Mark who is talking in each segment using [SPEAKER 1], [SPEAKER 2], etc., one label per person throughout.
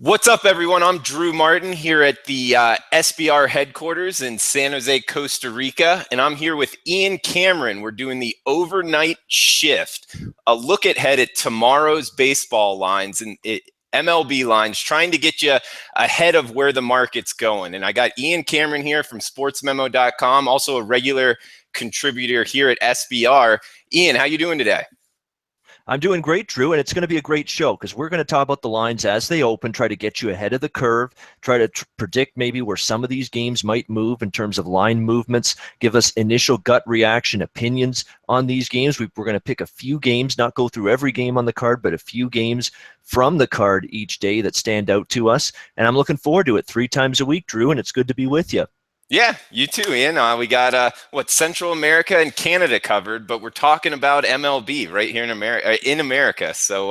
[SPEAKER 1] What's up, everyone? I'm Drew Martin here at the SBR headquarters in San Jose, Costa Rica, and I'm here with Ian Cameron. We're doing the overnight shift, a look ahead at tomorrow's baseball lines and MLB lines, trying to get you ahead of where the market's going. And I got Ian Cameron here from sportsmemo.com, also a regular contributor here at SBR. Ian, how you doing today?
[SPEAKER 2] I'm doing great, Drew, and it's going to be a great show because we're going to talk about the lines as they open, try to get you ahead of the curve, try to predict maybe where some of these games might move in terms of line movements, give us initial gut reaction opinions on these games. We're going to pick a few games, not go through every game on the card, but a few games from the card each day that stand out to us. And I'm looking forward to it 3 times a week, Drew, and it's good to be with you.
[SPEAKER 1] Yeah, you too, Ian. We got Central America and Canada covered, but we're talking about MLB right here in America. So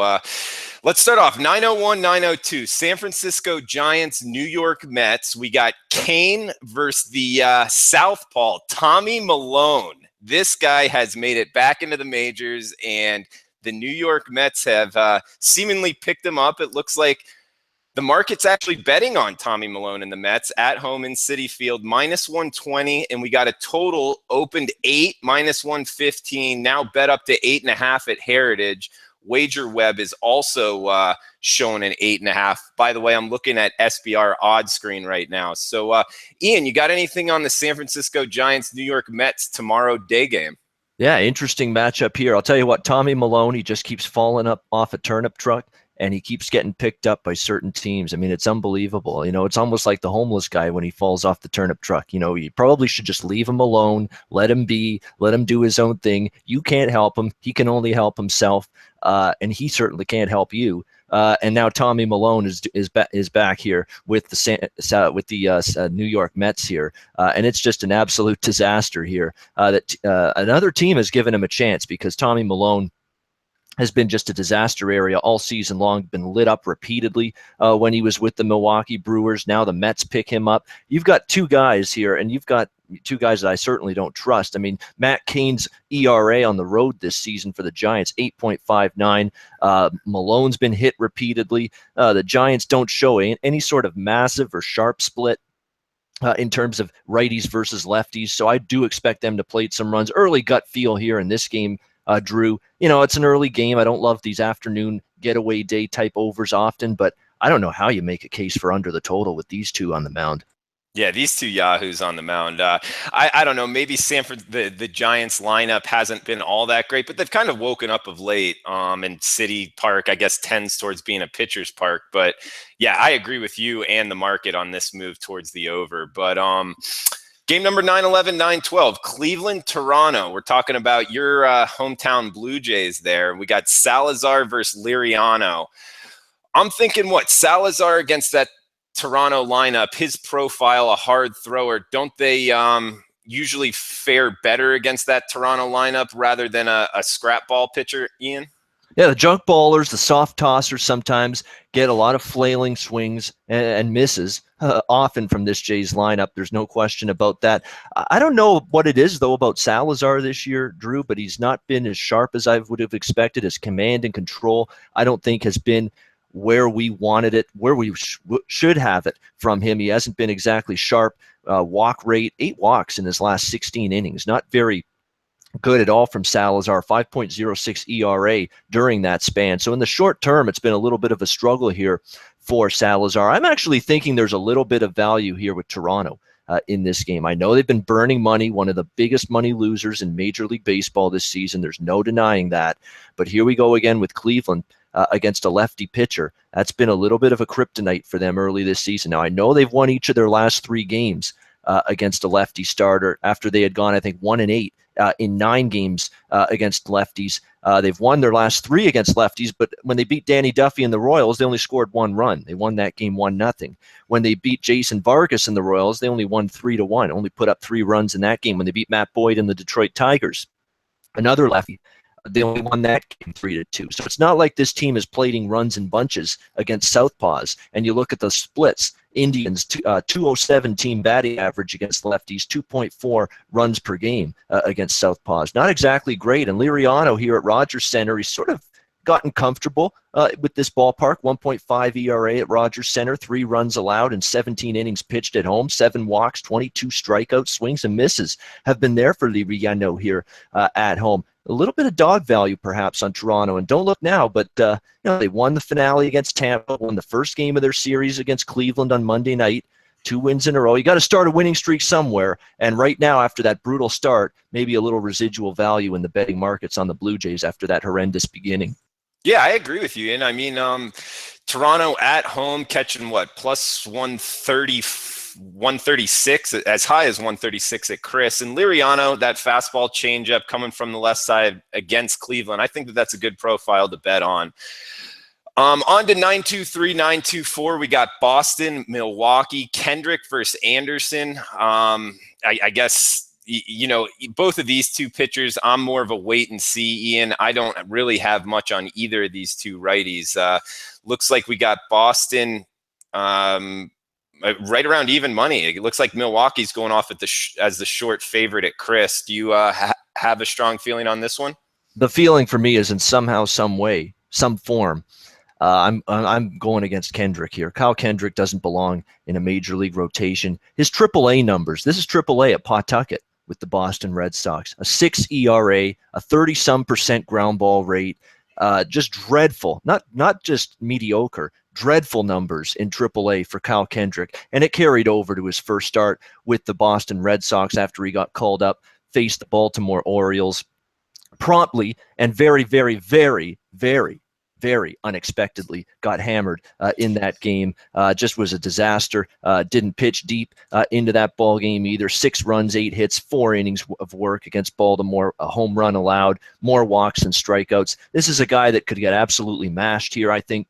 [SPEAKER 1] let's start off 901, 902. San Francisco Giants, New York Mets. We got Kane versus the Southpaw, Tommy Milone. This guy has made it back into the majors, and the New York Mets have seemingly picked him up. It looks like the market's actually betting on Tommy Milone and the Mets at home in Citi Field, -120, and we got a total opened 8, -115, now bet up to 8.5 at Heritage. Wager Web is also showing an 8.5. By the way, I'm looking at SBR odd screen right now. So, Ian, you got anything on the San Francisco Giants, New York Mets tomorrow day game?
[SPEAKER 2] Yeah, interesting matchup here. I'll tell you what, Tommy Milone, he just keeps falling up off a turnip truck, and he keeps getting picked up by certain teams. I mean, it's unbelievable. It's almost like the homeless guy when he falls off the turnip truck. You probably should just leave him alone, let him be, let him do his own thing. You can't help him. He can only help himself, and he certainly can't help you. And now Tommy Milone is back here with the New York Mets here, and it's just an absolute disaster here. That another team has given him a chance because Tommy Milone has been just a disaster area all season long, been lit up repeatedly when he was with the Milwaukee Brewers. Now the Mets pick him up. You've got two guys here, and you've got two guys that I certainly don't trust. I mean, Matt Cain's ERA on the road this season for the Giants, 8.59. Malone's been hit repeatedly. The Giants don't show any sort of massive or sharp split in terms of righties versus lefties. So I do expect them to plate some runs. Early gut feel here in this game, Drew. It's an early game. I don't love these afternoon getaway day type overs often, but I don't know how you make a case for under the total with these two on the mound.
[SPEAKER 1] Yeah, these two yahoos on the mound. I don't know. Maybe the Giants lineup hasn't been all that great, but they've kind of woken up of late. And City Park, I guess, tends towards being a pitcher's park. But yeah, I agree with you and the market on this move towards the over. But game number 911, 912, Cleveland, Toronto. We're talking about your hometown Blue Jays there. We got Salazar versus Liriano. I'm thinking Salazar against that Toronto lineup, his profile, a hard thrower. Don't they usually fare better against that Toronto lineup rather than a scrap ball pitcher, Ian?
[SPEAKER 2] Yeah, the junk ballers, the soft tossers sometimes get a lot of flailing swings and misses often from this Jays lineup. There's no question about that. I don't know what it is, though, about Salazar this year, Drew, but he's not been as sharp as I would have expected. His command and control, I don't think, has been where we wanted it, where we should have it from him. He hasn't been exactly sharp. Walk rate, 8 walks in his last 16 innings. Not very good at all from Salazar, 5.06 ERA during that span. So in the short term, it's been a little bit of a struggle here for Salazar. I'm actually thinking there's a little bit of value here with Toronto in this game. I know they've been burning money, one of the biggest money losers in Major League Baseball this season. There's no denying that. But here we go again with Cleveland against a lefty pitcher. That's been a little bit of a kryptonite for them early this season. Now, I know they've won each of their last 3 games against a lefty starter after they had gone, I think, 1-8 in 9 games against lefties. They've won their last 3 against lefties, but when they beat Danny Duffy and the Royals, they only scored 1 run. They won that game 1-0. When they beat Jason Vargas and the Royals, they only won 3-1, only put up 3 runs in that game. When they beat Matt Boyd and the Detroit Tigers, another lefty, they only won that game 3-2. So it's not like this team is plating runs in bunches against Southpaws. And you look at the splits, Indians, 207 team batting average against lefties, 2.4 runs per game against Southpaws. Not exactly great. And Liriano here at Rogers Center, he's sort of gotten comfortable with this ballpark. 1.5 ERA at Rogers Center, 3 runs allowed in 17 innings pitched at home, 7 walks, 22 strikeouts, swings and misses have been there for Liriano here at home. A little bit of dog value perhaps on Toronto, and don't look now, but they won the finale against Tampa, won the first game of their series against Cleveland on Monday night. 2 wins in a row. You got to start a winning streak somewhere, and right now after that brutal start, maybe a little residual value in the betting markets on the Blue Jays after that horrendous beginning.
[SPEAKER 1] Yeah, I agree with you. And I mean, Toronto at home catching plus 130, 136, as high as 136 at Chris. And Liriano, that fastball changeup coming from the left side against Cleveland, I think that's a good profile to bet on. On to 923, 924, we got Boston, Milwaukee, Kendrick versus Anderson. I guess, both of these two pitchers, I'm more of a wait and see, Ian. I don't really have much on either of these two righties. Looks like we got Boston right around even money. It looks like Milwaukee's going off at as the short favorite at Chris. Do you have a strong feeling on this one?
[SPEAKER 2] The feeling for me is in somehow, some way, some form. I'm going against Kendrick here. Kyle Kendrick doesn't belong in a major league rotation. His AAA numbers. This is AAA at Pawtucket with the Boston Red Sox. A 6 ERA, a 30-some% ground ball rate. Just dreadful. Not just mediocre. Dreadful numbers in AAA for Kyle Kendrick, and it carried over to his first start with the Boston Red Sox after he got called up, faced the Baltimore Orioles promptly, and very, very, very, very, very unexpectedly got hammered in that game. Just was a disaster. Didn't pitch deep into that ball game either. 6 runs, 8 hits, 4 innings of work against Baltimore. A home run allowed, more walks than strikeouts. This is a guy that could get absolutely mashed here, I think,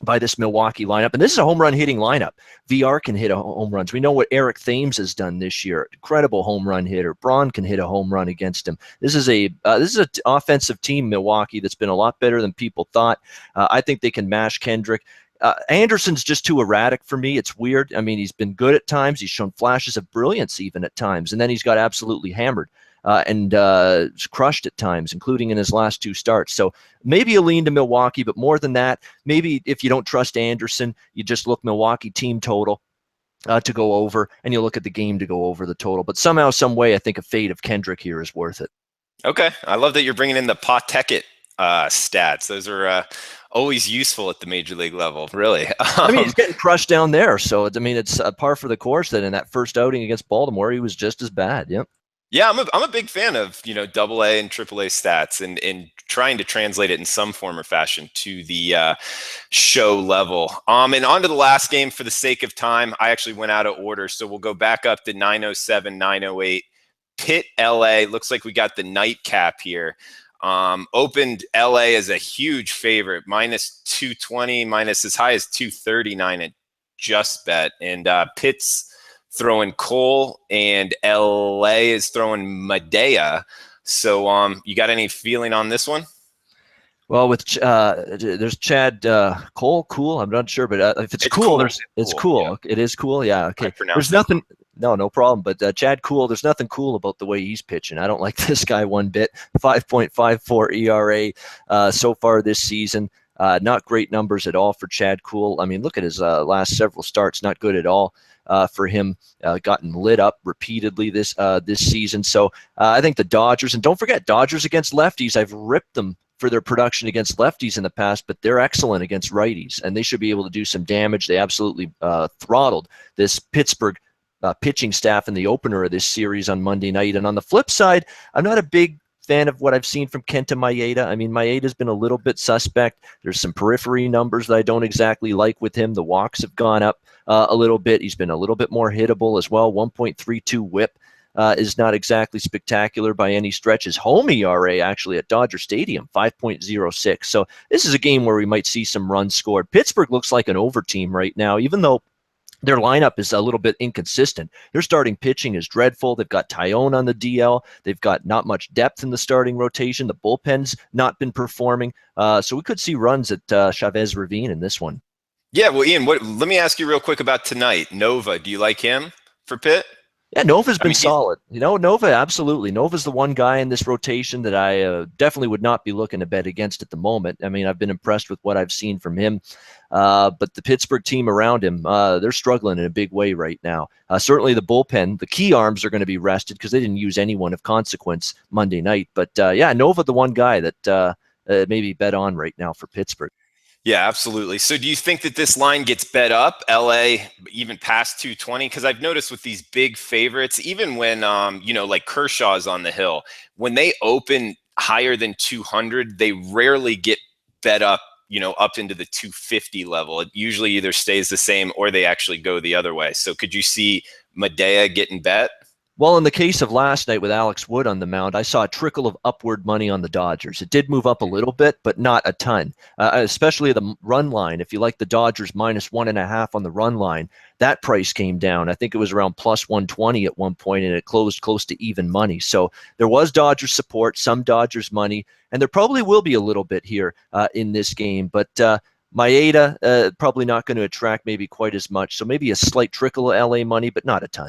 [SPEAKER 2] by this Milwaukee lineup. And this is a home run hitting lineup. VR can hit home runs. We know what Eric Thames has done this year. Incredible home run hitter. Braun can hit a home run against him. This is an offensive team, Milwaukee, that's been a lot better than people thought. I think they can mash Kendrick. Anderson's just too erratic for me. It's weird. I mean, he's been good at times. He's shown flashes of brilliance even at times. And then he's got absolutely hammered. And crushed at times, including in his last 2 starts. So maybe a lean to Milwaukee, but more than that, maybe if you don't trust Anderson, you just look Milwaukee team total to go over, and you look at the game to go over the total. But somehow, some way, I think a fade of Kendrick here is worth it.
[SPEAKER 1] Okay. I love that you're bringing in the Pawtucket stats. Those are always useful at the major league level, really.
[SPEAKER 2] I mean, he's getting crushed down there. So, it's a par for the course that in that first outing against Baltimore, he was just as bad. Yep.
[SPEAKER 1] Yeah, I'm a big fan of, AA and AAA stats and trying to translate it in some form or fashion to the show level. And on to the last game for the sake of time. I actually went out of order, so we'll go back up to 907, 908. Pitt, LA. Looks like we got the nightcap here. Opened LA as a huge favorite, minus 220, minus as high as 239 at Just Bet. And Pitt's throwing Cole, and LA is throwing Medea. So you got any feeling on this one?
[SPEAKER 2] Well, with there's Chad Cole, cool. I'm not sure, but if it's cool, it's cool. Yeah. It is cool. Yeah. Okay. There's nothing. No problem. But Chad Cool, there's nothing cool about the way he's pitching. I don't like this guy one bit. 5.54 ERA so far this season. Not great numbers at all for Chad Cool. I mean, look at his last several starts. Not good at all. For him, gotten lit up repeatedly this season. So I think the Dodgers, and don't forget, Dodgers against lefties, I've ripped them for their production against lefties in the past, but they're excellent against righties, and they should be able to do some damage. They absolutely throttled this Pittsburgh pitching staff in the opener of this series on Monday night. And on the flip side, I'm not a big fan of what I've seen from Kenta Maeda. I mean, Maeda's been a little bit suspect. There's some periphery numbers that I don't exactly like with him. The walks have gone up a little bit. He's been a little bit more hittable as well. 1.32 whip is not exactly spectacular by any stretch. His home ERA actually at Dodger Stadium, 5.06. So this is a game where we might see some runs scored. Pittsburgh looks like an over team right now, even though their lineup is a little bit inconsistent. Their starting pitching is dreadful. They've got Tyone on the DL. They've got not much depth in the starting rotation. The bullpen's not been performing. So we could see runs at Chavez Ravine in this one.
[SPEAKER 1] Yeah, well, Ian, let me ask you real quick about tonight. Nova, do you like him for Pitt?
[SPEAKER 2] Yeah, Nova's
[SPEAKER 1] I
[SPEAKER 2] been
[SPEAKER 1] mean,
[SPEAKER 2] solid. Nova, absolutely. Nova's the one guy in this rotation that I definitely would not be looking to bet against at the moment. I mean, I've been impressed with what I've seen from him. But the Pittsburgh team around him, they're struggling in a big way right now. Certainly the bullpen, the key arms are going to be rested because they didn't use anyone of consequence Monday night. But yeah, Nova, the one guy that maybe bet on right now for Pittsburgh.
[SPEAKER 1] yeah, absolutely. So do you think that this line gets bet up, LA, even past 220? Because I've noticed with these big favorites, even when, like Kershaw's on the hill, when they open higher than 200, they rarely get bet up, up into the 250 level. It usually either stays the same or they actually go the other way. So could you see Medea getting bet?
[SPEAKER 2] Well, in the case of last night with Alex Wood on the mound, I saw a trickle of upward money on the Dodgers. It did move up a little bit, but not a ton, especially the run line. If you like the Dodgers -1.5 on the run line, that price came down. I think it was around +120 at one point, and it closed close to even money. So there was Dodgers support, some Dodgers money, and there probably will be a little bit here in this game. But Maeda probably not going to attract maybe quite as much. So maybe a slight trickle of LA money, but not a ton.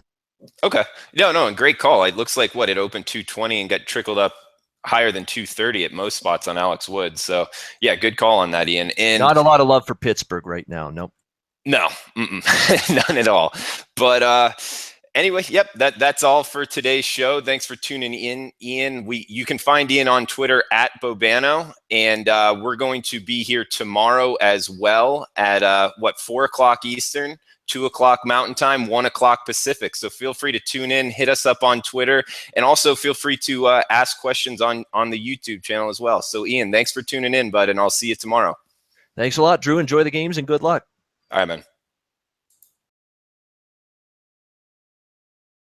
[SPEAKER 1] Okay. No, and great call. It looks like it opened 220 and got trickled up higher than 230 at most spots on Alex Wood. So yeah, good call on that, Ian. And
[SPEAKER 2] not a lot of love for Pittsburgh right now. Nope.
[SPEAKER 1] No, none at all. But anyway, yep, that's all for today's show. Thanks for tuning in, Ian. You can find Ian on Twitter at Bobano, and we're going to be here tomorrow as well at 4 o'clock Eastern, 2 o'clock Mountain Time, 1 o'clock Pacific. So feel free to tune in, hit us up on Twitter, and also feel free to ask questions on the YouTube channel as well. So Ian, thanks for tuning in, bud, and I'll see you tomorrow.
[SPEAKER 2] Thanks a lot, Drew. Enjoy the games and good luck.
[SPEAKER 1] All right, man.